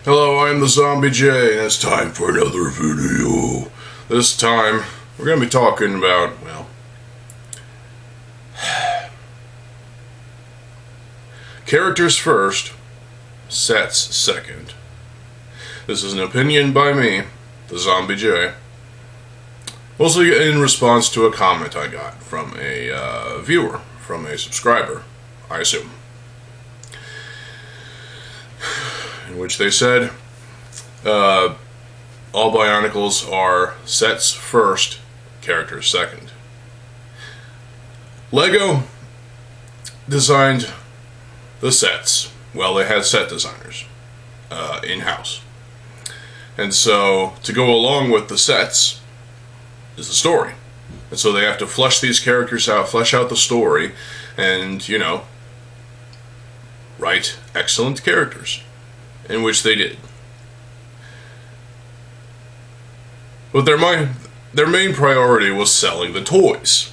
Hello, I'm TheZOMBIEJ, and it's time for another video. This time, we're going to be talking about, well, characters first, sets second. This is an opinion by me, TheZOMBIEJ, mostly in response to a comment I got from a viewer, from a subscriber, I assume. In which they said, all Bionicles are sets first, characters second. LEGO designed the sets. Well, they had set designers in-house. And so, to go along with the sets is the story. And so they have to flesh these characters out, flesh out the story, and, you know, write excellent characters. In which they did. But their main priority was selling the toys.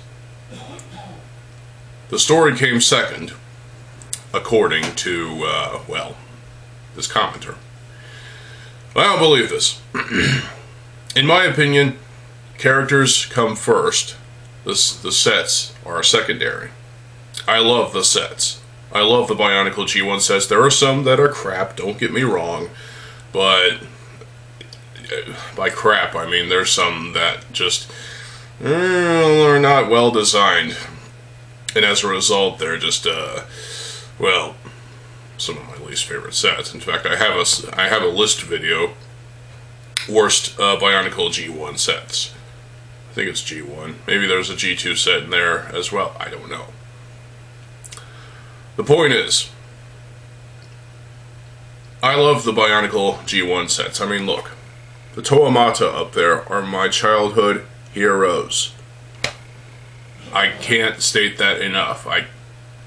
The story came second, according to, well, this commenter. I don't believe this. In my opinion, characters come first. The sets are secondary. I love the sets. I love the Bionicle G1 sets. There are some that are crap, don't get me wrong, but by crap I mean there's some that just are not well designed, and as a result they're just well, some of my least favorite sets. In fact, I have a list video, worst Bionicle G1 sets. I think it's G1. Maybe there's a G2 set in there as well. I don't know. The point is, I love the Bionicle G1 sets. I mean, look, the Toamata up there are my childhood heroes. I can't state that enough. I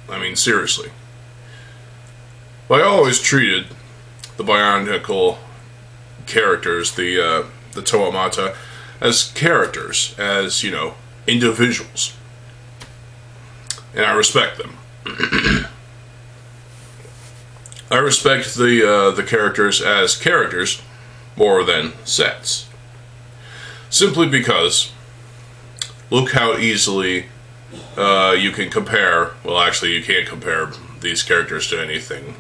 mean, seriously. But I always treated the Bionicle characters, the Toamata, as characters, as, you know, individuals. And I respect them. I respect the characters as characters more than sets. Simply because, look how easily you can compare, well actually you can't compare these characters to anything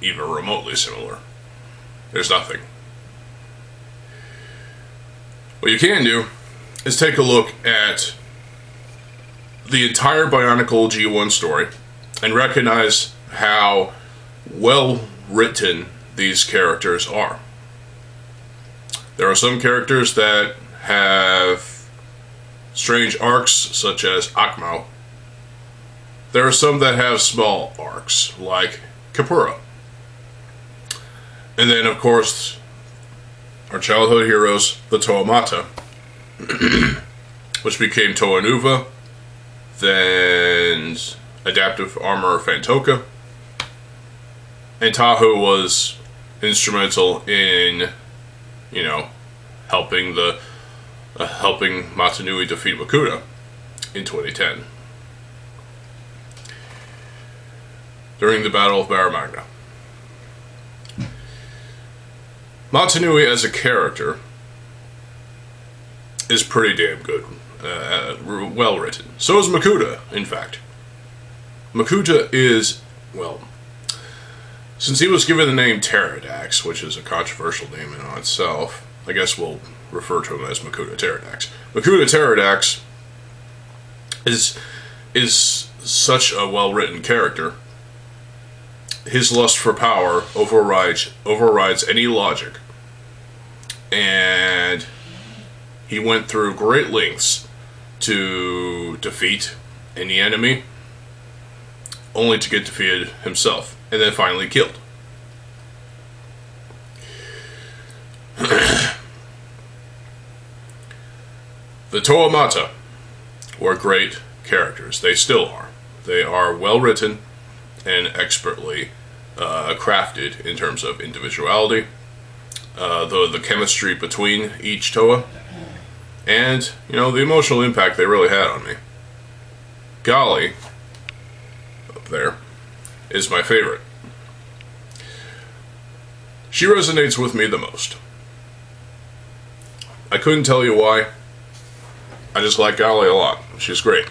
even remotely similar. There's nothing. What you can do is take a look at the entire Bionicle G1 story and recognize how well written these characters are. There are some characters that have strange arcs, such as Akmo. There are some that have small arcs, like Kapura. And then, of course, our childhood heroes, the Toamata, which became Toanuva, then Adaptive Armor Fantoka, and Tahu was instrumental in, you know, helping Matanui defeat Makuta in 2010 during the Battle of Barra Magna. Matanui as a character is pretty damn good, well written. So is Makuta, in fact. Makuta is, well, since he was given the name Pterodax, which is a controversial name in and of itself, I guess we'll refer to him as Makuta Pterodax. Makuta Pterodax is such a well-written character. His lust for power overrides any logic. And he went through great lengths to defeat any enemy, only to get defeated himself, and then finally killed. The Toamata were great characters. They still are. They are well written and expertly crafted in terms of individuality, the chemistry between each Toa, and, you know, the emotional impact they really had on me. Golly, up there, is my favorite. She resonates with me the most. I couldn't tell you why. I just like Gali a lot. She's great.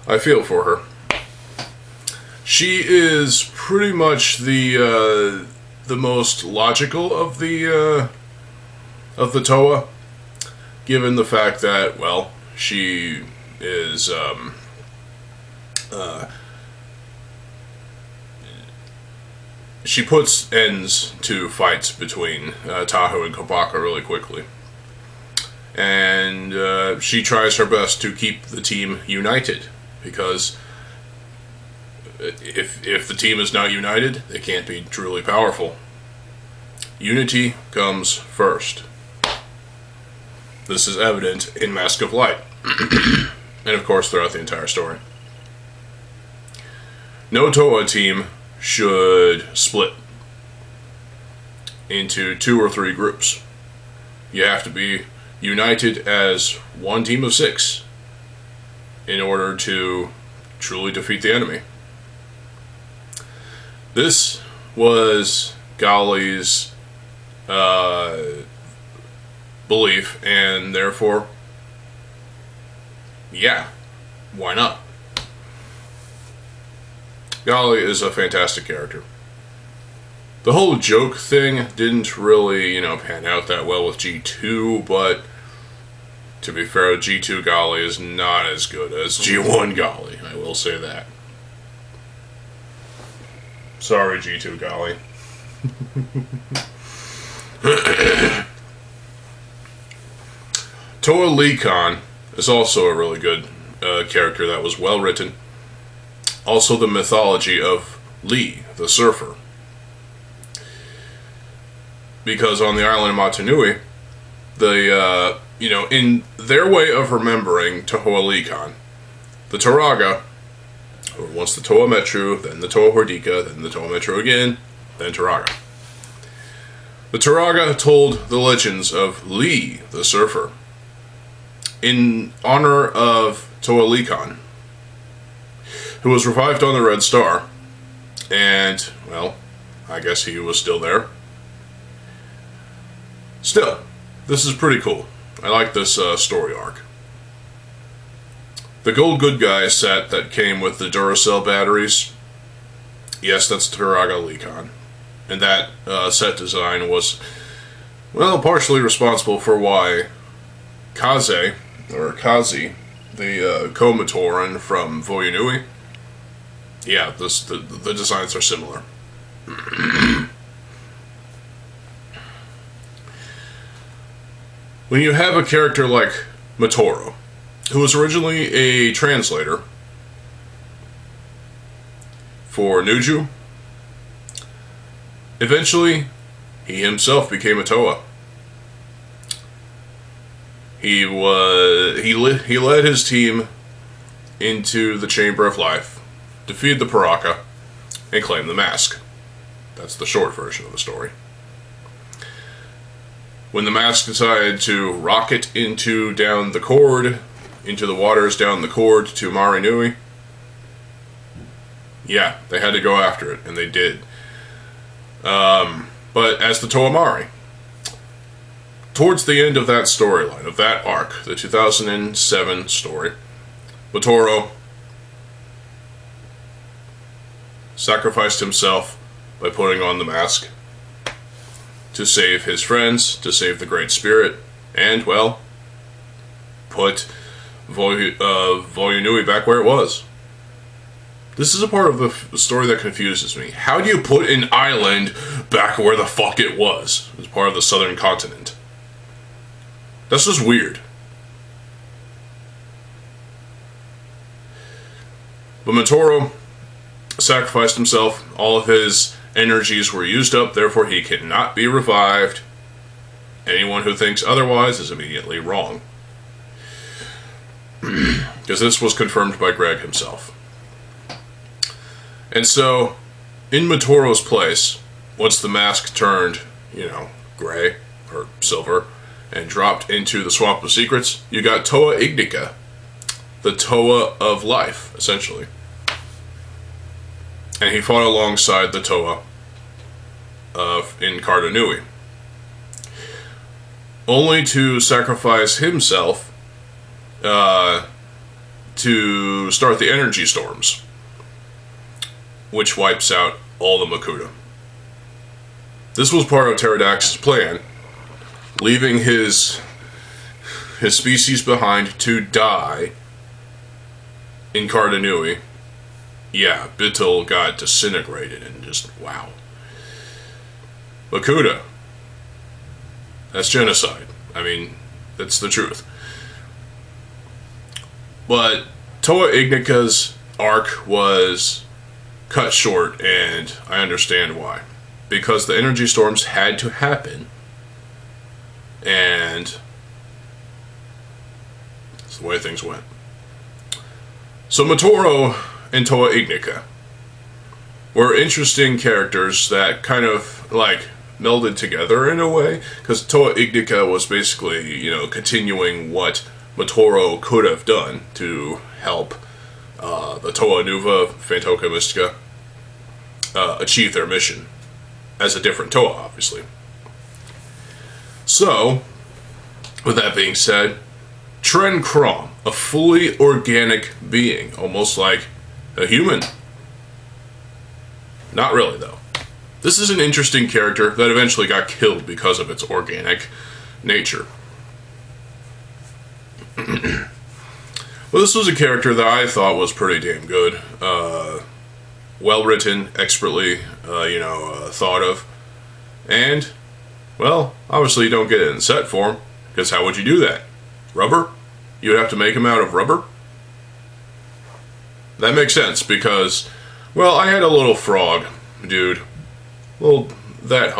I feel for her. She is pretty much the most logical of the Toa, given the fact that, well, she is she puts ends to fights between Tahu and Kopaka really quickly. And she tries her best to keep the team united, because if the team is not united, they can't be truly powerful. Unity comes first. This is evident in Mask of Light, and of course throughout the entire story. No Toa team should split into 2 or 3 groups. You have to be united as one team of 6 in order to truly defeat the enemy. This was Gali's belief, and therefore, yeah, why not? Gali is a fantastic character. The whole joke thing didn't really, pan out that well with G2, but to be fair, G2 Gali is not as good as G1 Gali, I will say that. Sorry, G2 Gali. Toa Lee Khan is also a really good character that was well written. Also the mythology of Lee, the surfer. Because on the island of Matanui, in their way of remembering Toa Lee Khan, the Turaga, or once the Toa Metru, then the Toa Hordika, then the Toa Metru again, then Turaga. The Turaga told the legends of Lee, the surfer, in honor of Toa Lee Khan, who was revived on the Red Star, and, well, I guess he was still there. Still, this is pretty cool. I like this story arc. The Gold Good Guy set that came with the Duracell batteries, yes, that's Turaga Lee Khan. And that set design was, well, partially responsible for why Kaze, the Komatoran from Voyunui, yeah, the designs are similar. When you have a character like Motoro, who was originally a translator for Nuju, eventually he himself became a Toa. He led his team into the Chamber of Life, defeated the Paraka, and claimed the mask. That's the short version of the story. When the mask decided to rocket into the waters down the cord to Mari Nui, yeah, they had to go after it, and they did. But as the Toa Mari, towards the end of that storyline, of that arc, the 2007 story, Motoro sacrificed himself by putting on the mask to save his friends, to save the Great Spirit, and, well, put Voyunui back where it was. This is a part of the story that confuses me. How do you put an island back where the fuck it was, as part of the southern continent? That's just weird. But Motoro sacrificed himself. All of his energies were used up, therefore he cannot be revived. Anyone who thinks otherwise is immediately wrong. Because this was confirmed by Greg himself. And so, in Motoro's place, once the mask turned, gray, or silver, and dropped into the Swamp of Secrets, you got Toa Ignika, the Toa of life, essentially. And he fought alongside the Toa in Cardanui, only to sacrifice himself to start the energy storms, which wipes out all the Makuta. This was part of Pterodactyl's plan, leaving his species behind to die in Cardanui. Yeah, Bittel got disintegrated and just, wow. Makuta. That's genocide. I mean, that's the truth. But Toa Ignica's arc was cut short, and I understand why. Because the energy storms had to happen, and that's the way things went. So Motoro and Toa Ignica were interesting characters that kind of, like, melded together in a way, because Toa Ignica was basically, you know, continuing what Motoro could have done to help the Toa Nuva, Fantoka Mystica, achieve their mission, as a different Toa, obviously. So, with that being said, Tren Krom, a fully organic being, almost like a human. Not really, though. This is an interesting character that eventually got killed because of its organic nature. Well, this was a character that I thought was pretty damn good. Well written, expertly, thought of. And, well, obviously you don't get it in set form, because how would you do that? Rubber? You would have to make him out of rubber? That makes sense, because, well, I had a little frog, dude. Little, that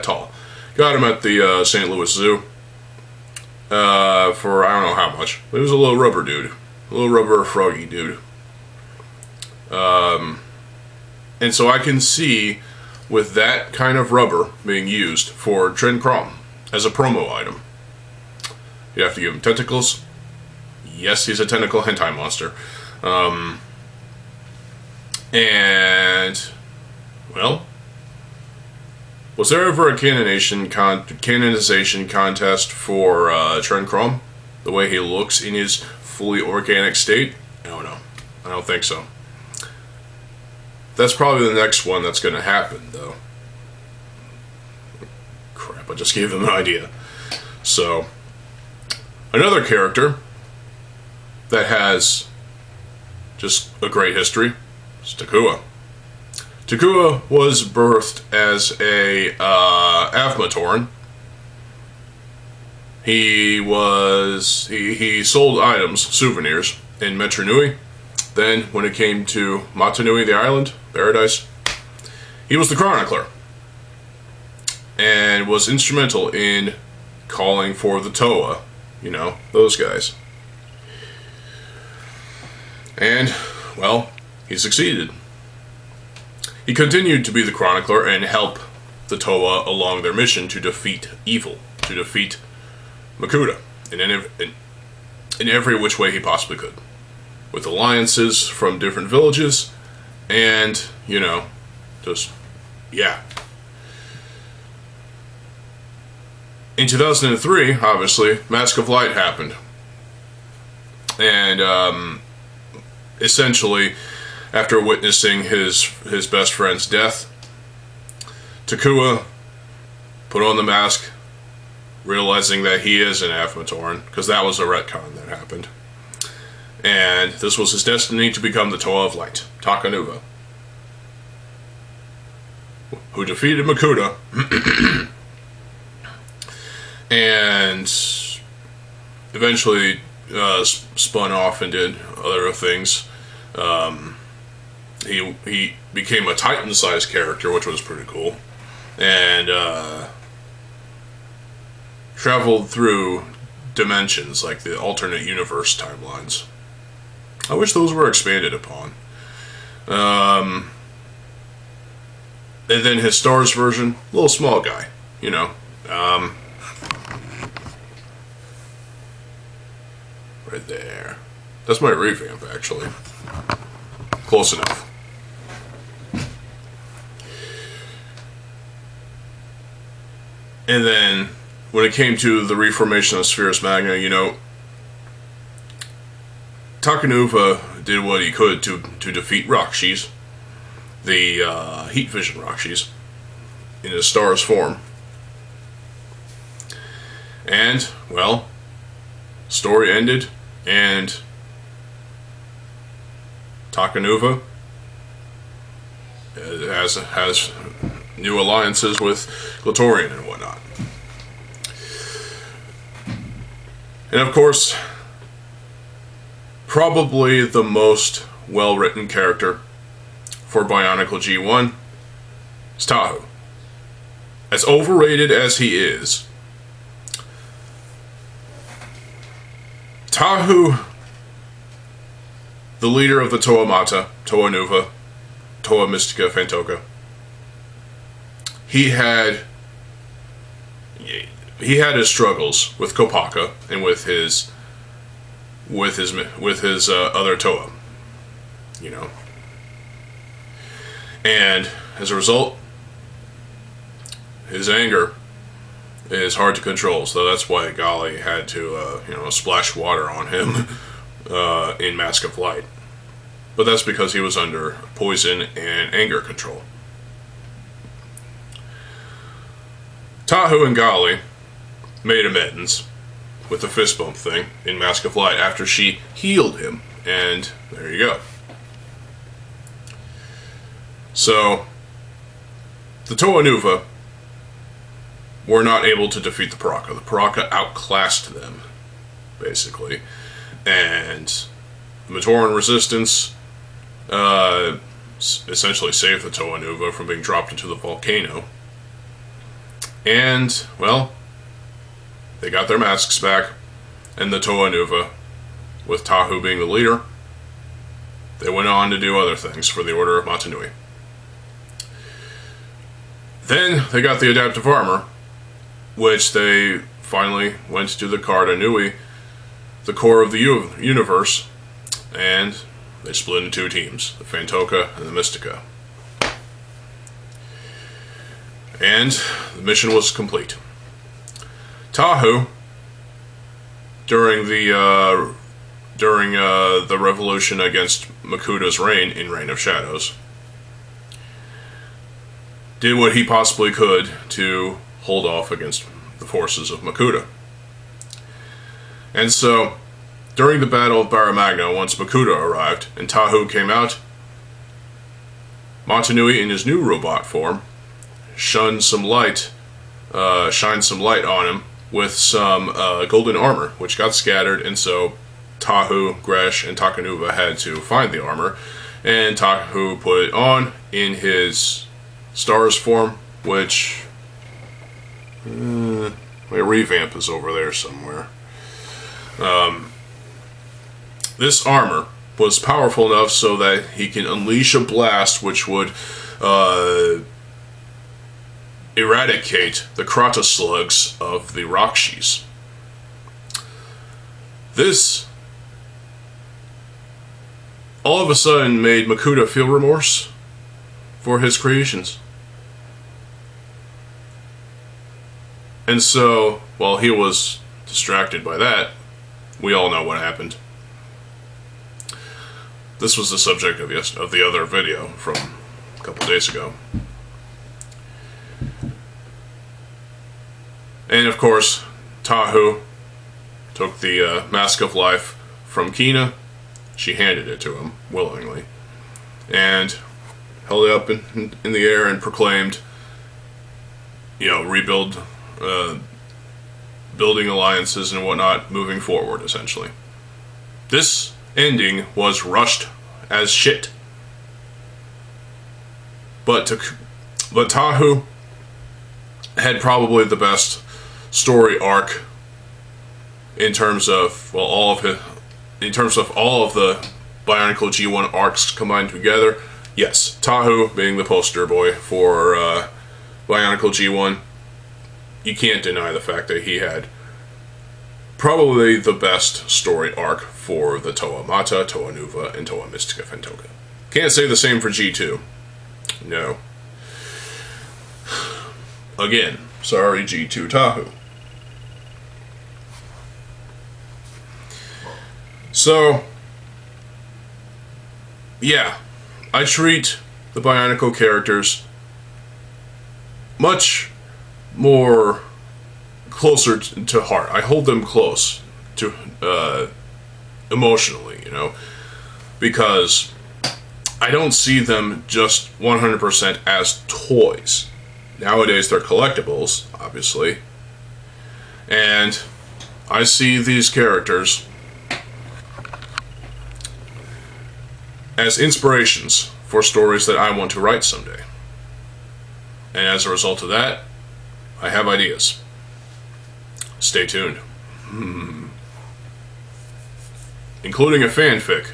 tall. Got him at the St. Louis Zoo. For I don't know how much. It was a little rubber dude. A little rubber froggy dude. And so I can see with that kind of rubber being used for Tren Krom as a promo item. You have to give him tentacles. Yes, he's a tentacle hentai monster. And, well, was there ever a canonization contest for Tren Krom? The way he looks in his fully organic state? I don't know. I don't think so. That's probably the next one that's going to happen, though. Crap, I just gave them an idea. So, another character that has just a great history is Takua. Takua was birthed as a Avmatoran. He sold items, souvenirs, in Metronui. Then, when it came to Matanui, the island, paradise, he was the chronicler. And was instrumental in calling for the Toa. You know, those guys. And, well, he succeeded. He continued to be the chronicler and help the Toa along their mission to defeat evil, to defeat Makuta in every which way he possibly could. With alliances from different villages, and, you know, just, yeah. In 2003, obviously, Mask of Light happened. And, essentially, after witnessing his best friend's death, Takua put on the mask, realizing that he is an Avmatoran, because that was a retcon that happened. And this was his destiny to become the Toa of Light, Takanuva, who defeated Makuta, and eventually spun off and did other things. He became a Titan-sized character, which was pretty cool, and traveled through dimensions, like the alternate universe timelines. I wish those were expanded upon. And then his Stars version, little small guy, you know. Right there. That's my revamp, actually. Close enough. And then, when it came to the reformation of Spheres Magna, you know, Takanuva did what he could to defeat Rakshis, the heat vision Rakshis, in his star's form. And, well, story ended, and Takanuva has new alliances with Glatorian and whatnot. And of course, probably the most well-written character for Bionicle G1 is Tahu. As overrated as he is, Tahu, the leader of the Toa Mata, Toa Nuva, Toa Mystica Fantoka, he had his struggles with Kopaka and with his other Toa, you know, and as a result, his anger is hard to control. So that's why Gali had to splash water on him in Mask of Light. But that's because he was under poison and anger control. Tahu and Gali made amends with the fist bump thing in Mask of Light after she healed him, and there you go. So, the Toa Nuva were not able to defeat the Paraka. The Paraka outclassed them, basically, and the Matoran resistance essentially saved the Toa Nuva from being dropped into the volcano. And, well, they got their masks back, and the Toa Nuva, with Tahu being the leader, they went on to do other things for the Order of Matanui. Then they got the adaptive armor, which they finally went to the Karda Nui, the core of the universe, and they split into two teams, the Fantoka and the Mystica. And the mission was complete. Tahu, during the revolution against Makuda's reign in Reign of Shadows, did what he possibly could to hold off against the forces of Makuda. And so, during the Battle of Barra Magna, once Makuda arrived and Tahu came out, Matanui in his new robot form shined some light on him with some golden armor, which got scattered, and so Tahu, Gresh, and Takanuva had to find the armor, and Tahu put it on in his Stars form, which my revamp is over there somewhere. This armor was powerful enough so that he can unleash a blast which would eradicate the Krata slugs of the Rakshis. This all of a sudden made Makuda feel remorse for his creations. And so, while he was distracted by that, we all know what happened. This was the subject of the other video from a couple days ago. And of course, Tahu took the Mask of Life from Kina. She handed it to him willingly, and held it up in the air and proclaimed, rebuild, building alliances and whatnot, moving forward, essentially. This ending was rushed as shit. But Tahu had probably the best story arc in terms of all of the Bionicle G1 arcs combined together. Yes, Tahu being the poster boy for Bionicle G1, you can't deny the fact that he had probably the best story arc for the Toa Mata, Toa Nuva, and Toa Mystica Fantoka. Can't say the same for G2. No. Again, Sorry, G2 Tahu. So, yeah, I treat the Bionicle characters much more closer to heart. I hold them close to emotionally, you know, because I don't see them just 100% as toys. Nowadays they're collectibles, obviously, and I see these characters as inspirations for stories that I want to write someday. And as a result of that, I have ideas. Stay tuned. Including a fanfic.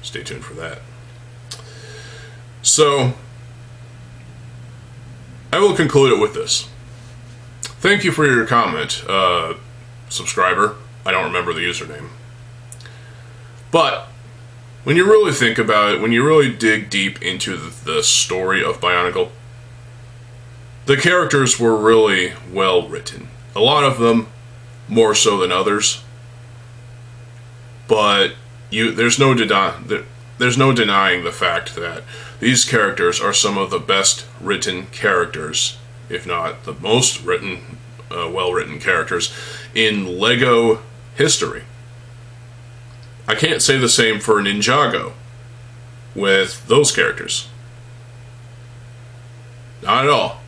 Stay tuned for that. So, I will conclude it with this. Thank you for your comment, subscriber. I don't remember the username. But, when you really think about it, when you really dig deep into the story of Bionicle, the characters were really well written. A lot of them more so than others, but there's no denying the fact that these characters are some of the best written characters, if not the most well written characters in LEGO history. I can't say the same for Ninjago with those characters. Not at all.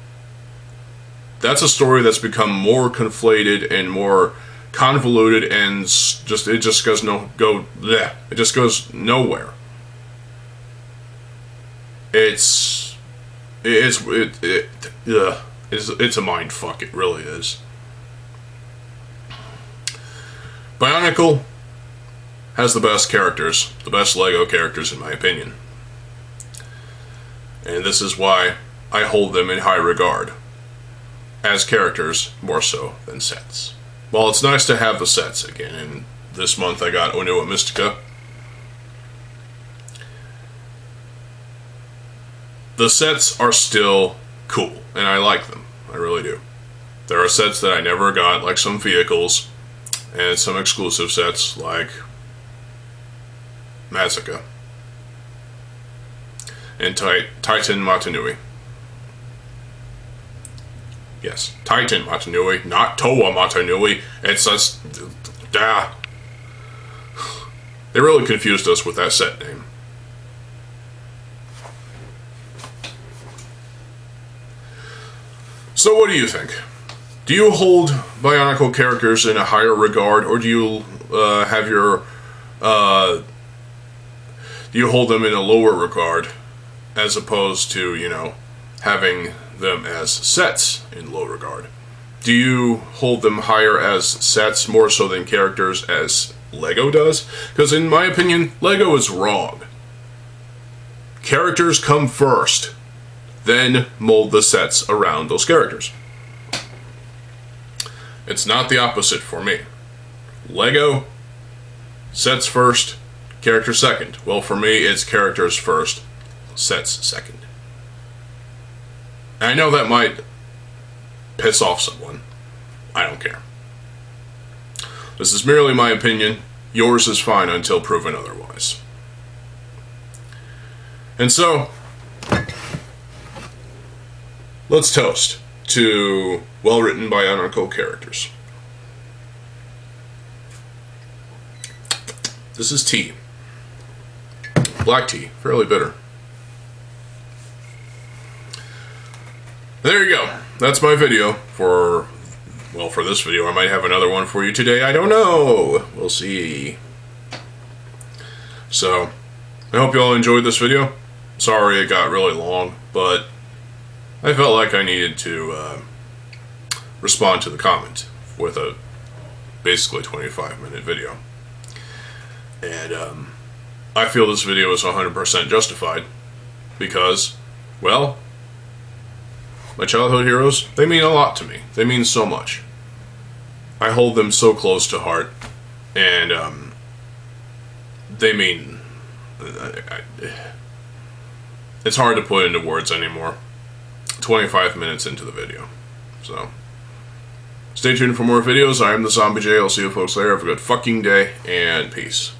That's a story that's become more conflated and more convoluted, and it just goes nowhere. It's a mind fuck. It really is. Bionicle has the best characters, the best LEGO characters in my opinion. And this is why I hold them in high regard. As characters, more so than sets. Well, it's nice to have the sets again, and this month I got Onua Mystica. The sets are still cool, and I like them. I really do. There are sets that I never got, like some vehicles, and some exclusive sets, like Mazica and Titan Matanui. Yes, Titan Matanui, not Toa Matanui. It's just... They really confused us with that set name. So what do you think? Do you hold Bionicle characters in a higher regard, or do you have your... do you hold them in a lower regard, as opposed to, you know, having them as sets in low regard? Do you hold them higher as sets more so than characters as LEGO does? Because in my opinion, LEGO is wrong. Characters come first, then mold the sets around those characters. It's not the opposite for me. LEGO, sets first, characters second. Well, for me, it's characters first, sets second. I know that might piss off someone. I don't care. This is merely my opinion. Yours is fine until proven otherwise. And so, let's toast to well-written Bionicle characters. This is tea. Black tea, fairly bitter. There you go. That's my video for this video. I might have another one for you today. I don't know. We'll see. So, I hope you all enjoyed this video. Sorry it got really long, but I felt like I needed to respond to the comment with a basically 25-minute video. And I feel this video is 100% justified because, well, my childhood heroes, they mean a lot to me. They mean so much. I hold them so close to heart, and they mean... it's hard to put into words anymore. 25 minutes into the video. So, stay tuned for more videos. I am TheZOMBIEJ. I'll see you folks later. Have a good fucking day, and peace.